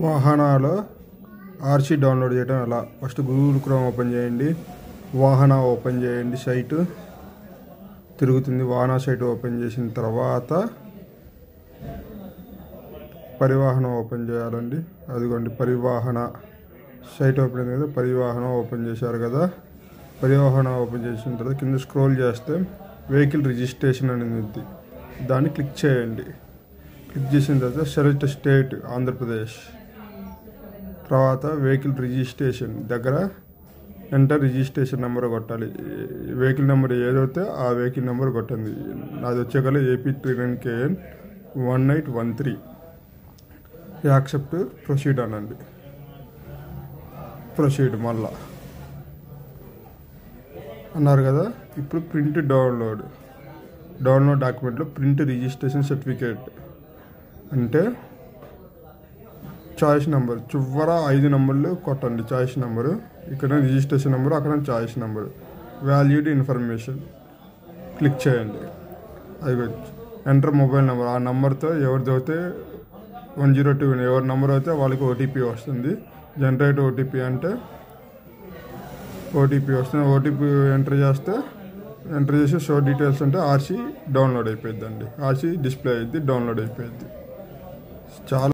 వాహనాలో RC download చేయడం ఎలా? First Google chrome open చేయండి, వాహన ఓపెన్ చేయండి, సైటు తిరుగుతుంది. వాహన సైట్ ఓపెన్ చేసిన తర్వాత పరివాహన ఓపెన్ చేయాలండి. అదిగోండి పరివాహన సైట్ ఓపెన్ అయింది కదా, పరివాహన ఓపెన్ చేశారు కదా. పరివాహన ఓపెన్ చేసిన తర్వాత కింద స్క్రోల్ చేస్తే వెహికల్ రిజిస్ట్రేషన్ అనేది ఉంది, దాన్ని క్లిక్ చేయండి. క్లిక్ చేసిన తర్వాత సెలెక్ట్ స్టేట్ ఆంధ్రప్రదేశ్. తర్వాత వెహికల్ రిజిస్ట్రేషన్ దగ్గర ఎంటర్ రిజిస్ట్రేషన్ నెంబర్ కొట్టాలి. వెహికల్ నెంబర్ ఏదైతే ఆ వెహికల్ నెంబర్ కొట్టండి. నాది వచ్చేకల్లా AP39KN 1813. యాక్సెప్ట్ ప్రొసీడ్ అనండి. ప్రొసీడ్ మళ్ళా అన్నారు కదా. ఇప్పుడు ప్రింట్ డౌన్లోడ్ డాక్యుమెంట్లో ప్రింట్ రిజిస్ట్రేషన్ సర్టిఫికేట్ అంటే చాయిస్ నెంబర్ చివర 5 నెంబర్లు కొట్టండి. చాయిస్ నెంబరు ఇక్కడ రిజిస్ట్రేషన్ నెంబరు, అక్కడ choice number, valid information click చేయండి. అది ఎంటర్ మొబైల్ నెంబర్, ఆ నెంబర్తో ఎవరిదైతే 102 ఎవరి నెంబర్ అయితే వాళ్ళకి OTP వస్తుంది. జనరేట్ OTP అంటే OTP వస్తుంది. OTP ఎంటర్ చేసి షో డీటెయిల్స్ అంటే ఆర్సీ డౌన్లోడ్ అయిపోయిందండి. ఆర్సీ డిస్ప్లే అయింది, డౌన్లోడ్ అయిపోయింది. చాలా